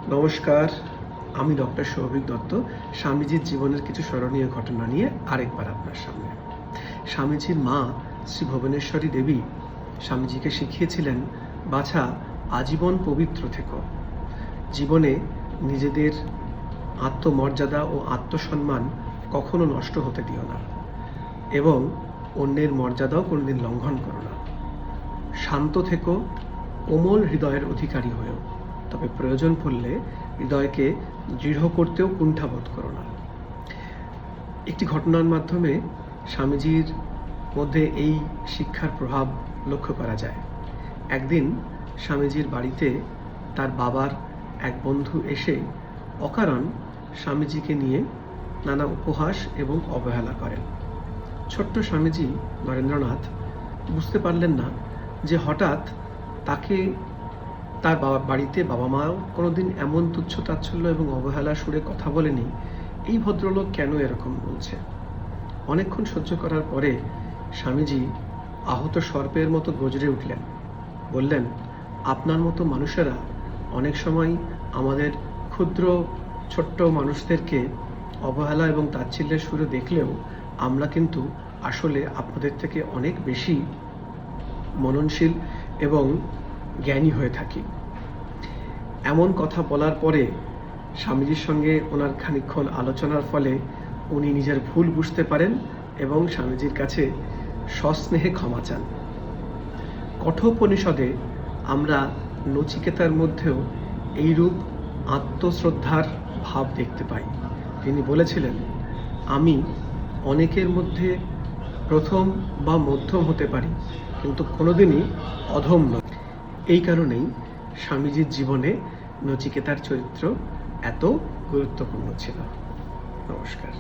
নমস্কার, আমি ডক্টর সৌভিক দত্ত। স্বামীজির জীবনের কিছু স্মরণীয় ঘটনা নিয়ে আরেকবার আপনার সামনে। স্বামীজির মা শ্রী ভুবনেশ্বরী দেবী স্বামীজিকে শিখিয়েছিলেন, বাছা, আজীবন পবিত্র থেকো। জীবনে নিজেদের আত্মমর্যাদা ও আত্মসম্মান কখনো নষ্ট হতে দিও না এবং অন্যের মর্যাদাও কোনোদিন লঙ্ঘন করো না। শান্ত থেকো, কোমল হৃদয়ের অধিকারী হয়েও, তবে প্রয়োজন পড়লে হৃদয়কে দৃঢ় করতেও কুণ্ঠাবোধ করো না। একটি ঘটনার মাধ্যমে স্বামীজির মধ্যে এই শিক্ষার প্রভাব লক্ষ্য করা যায়। একদিন স্বামীজির বাড়িতে তার বাবার এক বন্ধু এসে অকারণ স্বামীজিকে নিয়ে নানা উপহাস এবং অবহেলা করেন। ছোট্ট স্বামীজি নরেন্দ্রনাথ বুঝতে পারলেন না যে হঠাৎ তাকে তার বাড়িতে বাবা মাও কোনোদিন এমন তুচ্ছ-তাচ্ছল্য এবং অবহেলার সুরে কথা বলেনি। এই ভদ্রলোক কেন এরকম বলছে? অনেকক্ষণ সহ্য করার পরে স্বামীজি আহত সর্পের মতো গর্জে উঠলেন। বললেন, আপনার মতো মানুষেরা অনেক সময় আমাদের ক্ষুদ্র ছোট্ট মানুষদেরকে অবহেলা এবং তাচ্ছিল্যের সুরে দেখলেও আমরা কিন্তু আসলে আপনাদের থেকে অনেক বেশি মননশীল এবং জ্ঞানী হয়ে থাকি। এমন কথা বলার পরে স্বামীজির সঙ্গে ওনার খানিকক্ষণ আলোচনার ফলে উনি নিজের ভুল বুঝতে পারেন এবং স্বামীজির কাছে সস্নেহে ক্ষমা চান। কঠোপনিষদে আমরা নচিকেতার মধ্যেও এইরূপ আত্মশ্রদ্ধার ভাব দেখতে পাই। তিনি বলেছিলেন, আমি অনেকের মধ্যে প্রথম বা মধ্যম হতে পারি, কিন্তু কোনোদিনই অধম নয়। এই কারণেই স্বামীজির জীবনে নচিকেতার চরিত্র এত গুরুত্বপূর্ণ ছিল। নমস্কার।